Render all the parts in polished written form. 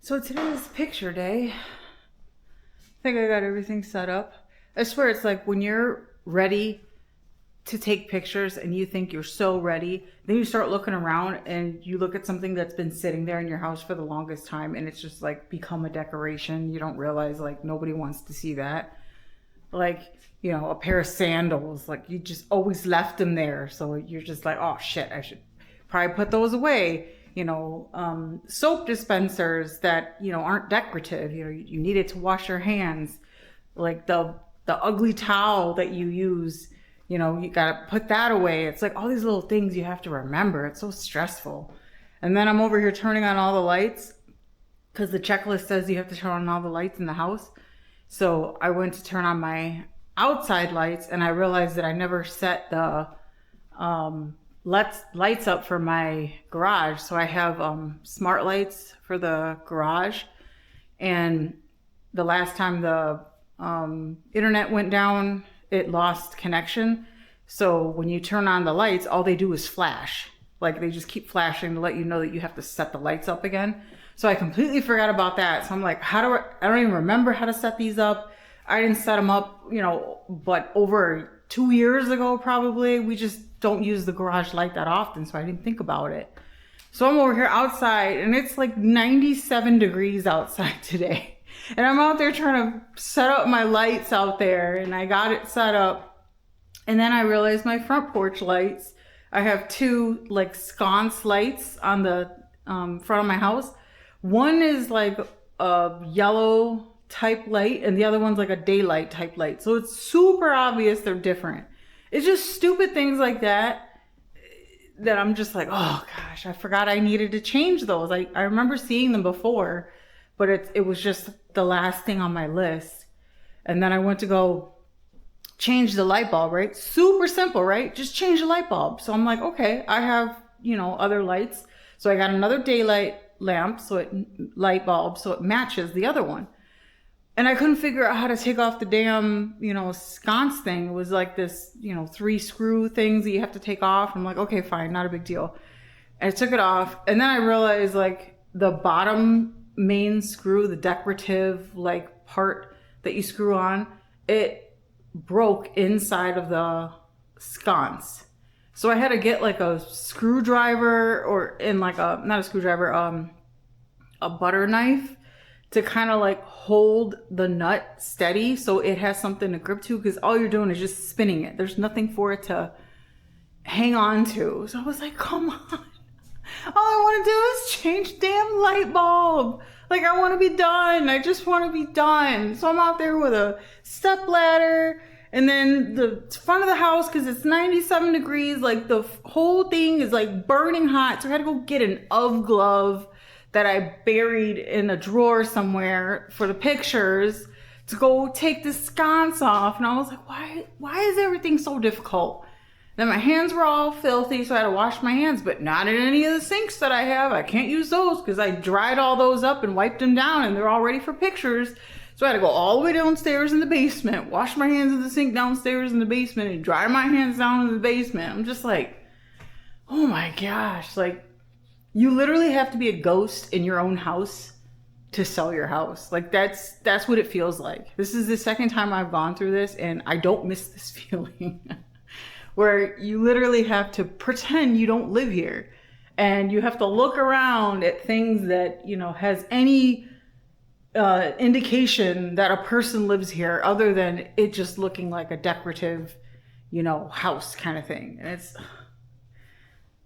So today is picture day. I think I got everything set up. I swear it's like when you're ready to take pictures and you think you're so ready, then you start looking around and you look at something that's been sitting there in your house for the longest time and it's just like become a decoration. You don't realize like nobody wants to see that. Like, you know, a pair of sandals, like you just always left them there. So you're just like, oh shit, I should probably put those away. You know, soap dispensers that, you know, aren't decorative. You know, you need it to wash your hands. Like the ugly towel that you use, you know, you gotta put that away. It's like all these little things you have to remember. It's so stressful. And then I'm over here turning on all the lights because the checklist says you have to turn on all the lights in the house. So I went to turn on my outside lights and I realized that I never set the lights up for my garage. So I have smart lights for the garage, and the last time the internet went down, it lost connection. So when you turn on the lights, all they do is flash. Like they just keep flashing to let you know that you have to set the lights up again. So I completely forgot about that. So I'm like, I don't even remember how to set these up. I didn't set them up, you know, but over 2 years ago, probably. We just don't use the garage light that often, so I didn't think about it. So I'm over here outside and it's like 97 degrees outside today. And I'm out there trying to set up my lights out there, and I got it set up. And then I realized my front porch lights, I have two like sconce lights on the front of my house. One is like a yellow type light and the other one's like a daylight type light. So it's super obvious they're different. It's just stupid things like that I'm just like, oh gosh, I forgot I needed to change those. I remember seeing them before, but it was just the last thing on my list. And then I went to go change the light bulb, right? Super simple, right? Just change the light bulb. So I'm like, okay, I have, you know, other lights. So I got another daylight lamp, light bulb, so it matches the other one. And I couldn't figure out how to take off the damn, you know, sconce thing. It was like this, you know, 3 screw things that you have to take off. I'm like, okay, fine, not a big deal. And I took it off. And then I realized like the bottom main screw, the decorative like part that you screw on, it broke inside of the sconce. So I had to get like a screwdriver not a screwdriver, a butter knife to kind of like hold the nut steady so it has something to grip to, because all you're doing is just spinning it. There's nothing for it to hang on to. So I was like, come on. All I want to do is change damn light bulb. Like I want to be done. I just want to be done. So I'm out there with a step ladder, and then the front of the house, because it's 97 degrees, like the whole thing is like burning hot. So I had to go get an UV glove that I buried in a drawer somewhere for the pictures to go take the sconce off. And I was like, why is everything so difficult? Then my hands were all filthy, so I had to wash my hands, but not in any of the sinks that I have. I can't use those because I dried all those up and wiped them down and they're all ready for pictures. So I had to go all the way downstairs in the basement, wash my hands in the sink downstairs in the basement, and dry my hands down in the basement. I'm just like, oh my gosh, like, you literally have to be a ghost in your own house to sell your house. Like that's what it feels like. This is the second time I've gone through this, and I don't miss this feeling where you literally have to pretend you don't live here, and you have to look around at things that, you know, has any indication that a person lives here other than it just looking like a decorative, you know, house kind of thing. And it's,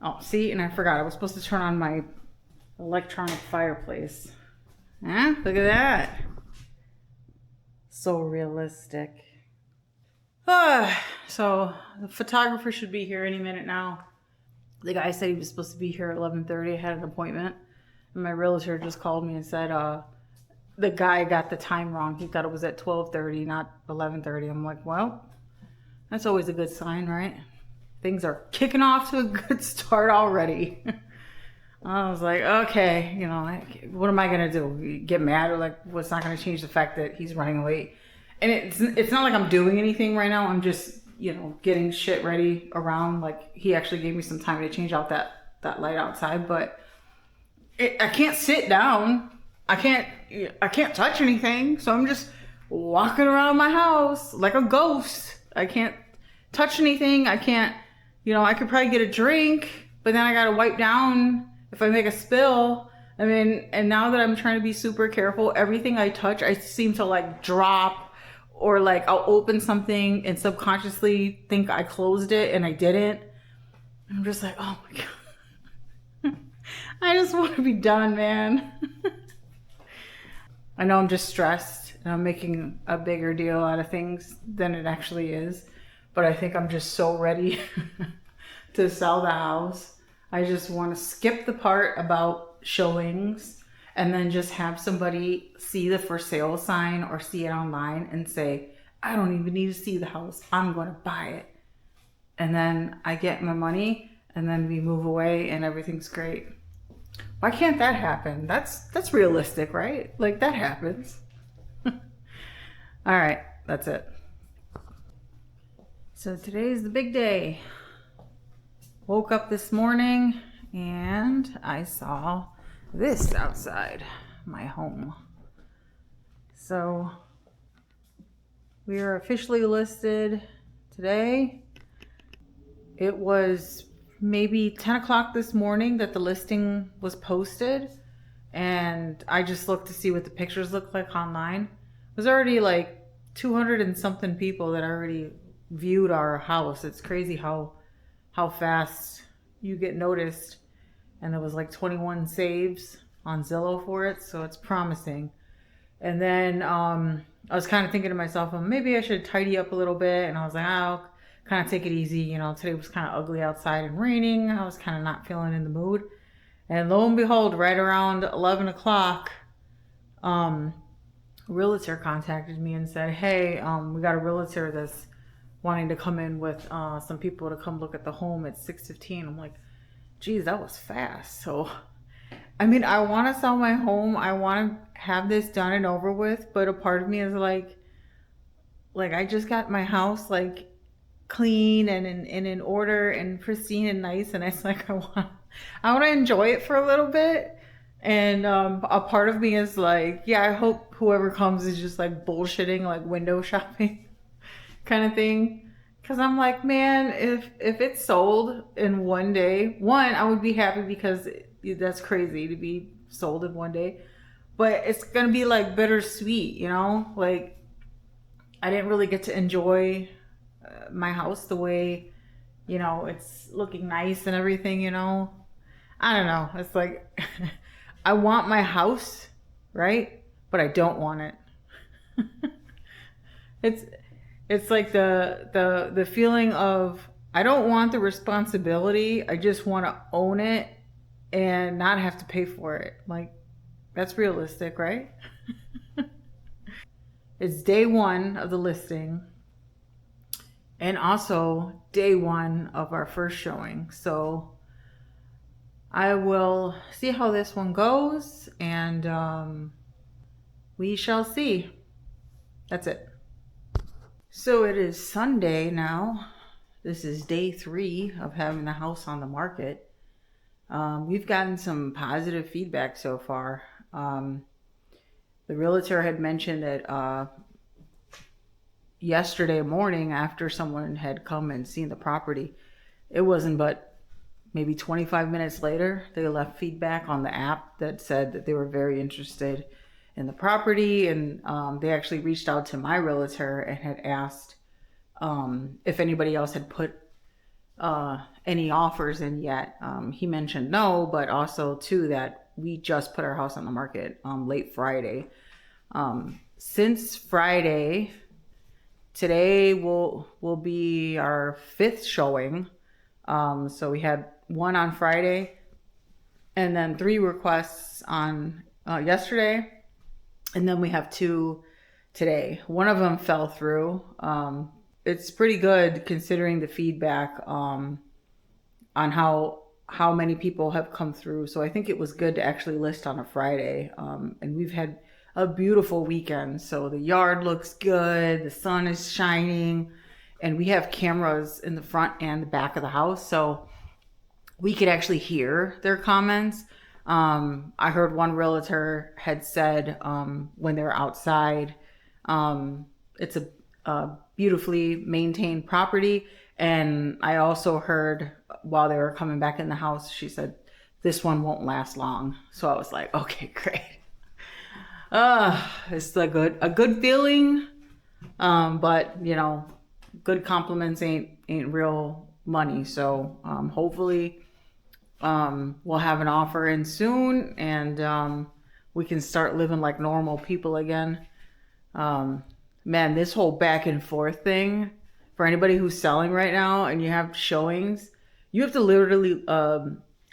oh, see, and I forgot I was supposed to turn on my electronic fireplace. Huh? Look at that. So realistic. So the photographer should be here any minute now. The guy said he was supposed to be here at 11:30. I had an appointment. And my realtor just called me and said the guy got the time wrong. He thought it was at 12:30, not 11:30. I'm like, well, that's always a good sign, right? Things are kicking off to a good start already. I was like, okay, you know, what am I going to do? Get mad? Or like, what's not going to change the fact that he's running late? And it's not like I'm doing anything right now. I'm just, you know, getting shit ready around. Like, he actually gave me some time to change out that light outside, but I can't sit down. I can't touch anything. So I'm just walking around my house like a ghost. I can't touch anything. I can't, I could probably get a drink, but then I got to wipe down if I make a spill. I mean, and now that I'm trying to be super careful, everything I touch, I seem to like drop, or like I'll open something and subconsciously think I closed it and I didn't. I'm just like, oh my God. I just want to be done, man. I know I'm just stressed and I'm making a bigger deal out of things than it actually is. But I think I'm just so ready to sell the house. I just want to skip the part about showings and then just have somebody see the for sale sign or see it online and say, I don't even need to see the house. I'm going to buy it. And then I get my money and then we move away and everything's great. Why can't that happen? That's realistic, right? Like that happens. All right, that's it. So today's the big day. Woke up this morning and I saw this outside my home. So we are officially listed today. It was maybe 10 o'clock this morning that the listing was posted, and I just looked to see what the pictures look like online. There's already like 200 and something people that already viewed our house. It's crazy how fast you get noticed. And there was like 21 saves on Zillow for it, so it's promising. And then I was kind of thinking to myself, well, maybe I should tidy up a little bit. And I was like, I'll kind of take it easy. Today was kind of ugly outside and raining. I was kind of not feeling in the mood. And lo and behold, right around 11 o'clock, a realtor contacted me and said, hey, we got a realtor that's wanting to come in with some people to come look at the home at 6:15. I'm like, geez, that was fast. So, I mean, I want to sell my home. I want to have this done and over with. But a part of me is like I just got my house like clean and in order and pristine and nice. And it's like, I want to enjoy it for a little bit. And a part of me is like, yeah, I hope whoever comes is just like bullshitting, like window shopping kind of thing. Because I'm like, man, if it's sold in one day, I would be happy because that's crazy to be sold in one day. But it's going to be like bittersweet, Like, I didn't really get to enjoy my house the way, it's looking nice and everything, I don't know. It's like, I want my house, right? But I don't want it. It's like the feeling of, I don't want the responsibility. I just want to own it and not have to pay for it. Like, that's realistic, right? It's day one of the listing and also day one of our first showing. So I will see how this one goes, and we shall see. That's it. So it is Sunday now. This is day 3 of having the house on the market. We've gotten some positive feedback so far. The realtor had mentioned that yesterday morning, after someone had come and seen the property, it wasn't but maybe 25 minutes later, they left feedback on the app that said that they were very interested in the property. And they actually reached out to my realtor and had asked if anybody else had put any offers in yet. He mentioned no, but also too that we just put our house on the market late Friday. Since Friday, today will be our 5th showing. So we had 1 on Friday and then 3 requests on yesterday. And then we have 2 today. One of them fell through. It's pretty good considering the feedback on how many people have come through. So I think it was good to actually list on a Friday. And we've had a beautiful weekend. So the yard looks good. The sun is shining. And we have cameras in the front and the back of the house. So we could actually hear their comments. I heard one realtor had said when they're outside, it's a beautifully maintained property. And I also heard while they were coming back in the house, she said, this one won't last long. So I was like, okay, great. It's a good feeling. But you know, good compliments ain't real money. So hopefully we'll have an offer in soon, and we can start living like normal people again. Man, this whole back and forth thing, for anybody who's selling right now and you have showings, you have to literally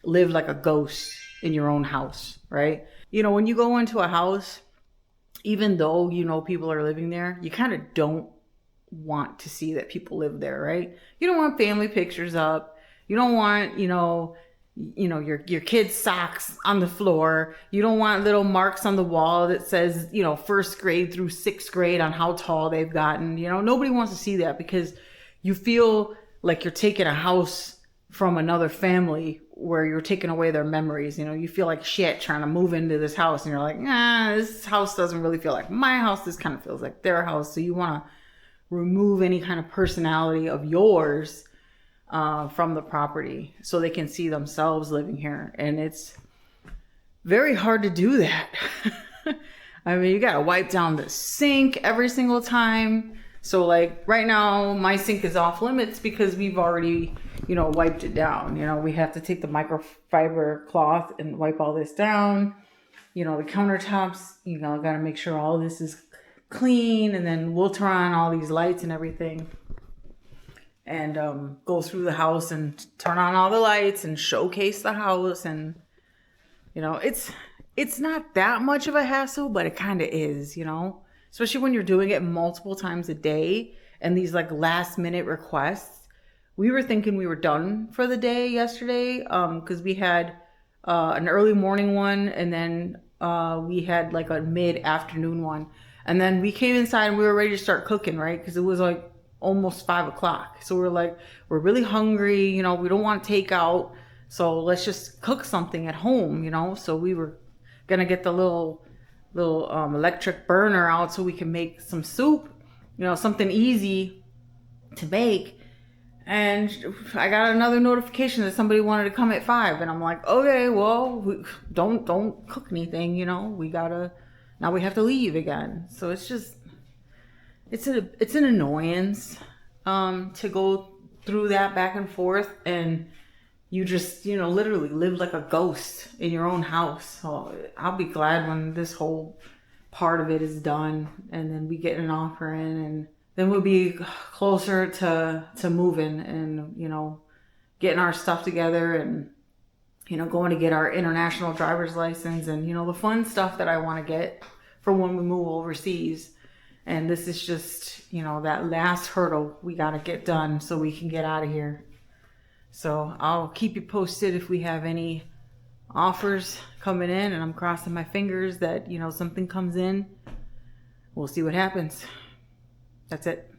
live like a ghost in your own house, right? You know, when you go into a house, even though you know people are living there, you kind of don't want to see that people live there, right? You don't want family pictures up. You don't want, your kid's socks on the floor. You don't want little marks on the wall that says, first grade through sixth grade on how tall they've gotten. Nobody wants to see that, because you feel like you're taking a house from another family where you're taking away their memories. You feel like shit trying to move into this house, and you're like, this house doesn't really feel like my house. This kind of feels like their house. So you want to remove any kind of personality of yours from the property so they can see themselves living here. And it's very hard to do that. I mean, you got to wipe down the sink every single time. So like right now, my sink is off limits because we've already, wiped it down. We have to take the microfiber cloth and wipe all this down. The countertops, got to make sure all this is clean, and then we'll turn on all these lights and everything, and go through the house and turn on all the lights and showcase the house. And it's not that much of a hassle, but it kind of is, especially when you're doing it multiple times a day and these like last minute requests. We were thinking we were done for the day yesterday because we had an early morning one, and then we had like a mid-afternoon one. And then we came inside and we were ready to start cooking, right? Because it was like almost 5:00. So we're like, we're really hungry, we don't want takeout. So let's just cook something at home, So we were going to get the little electric burner out so we can make some soup, something easy to make. And I got another notification that somebody wanted to come at 5. And I'm like, okay, well, don't cook anything, now we have to leave again. So it's just, it's an annoyance to go through that back and forth, and you just, literally live like a ghost in your own house. So I'll be glad when this whole part of it is done, and then we get an offer in, and then we'll be closer to moving and, getting our stuff together, and going to get our international driver's license, and, the fun stuff that I want to get for when we move overseas. And this is just, that last hurdle we got to get done so we can get out of here. So I'll keep you posted if we have any offers coming in, and I'm crossing my fingers that, something comes in. We'll see what happens. That's it.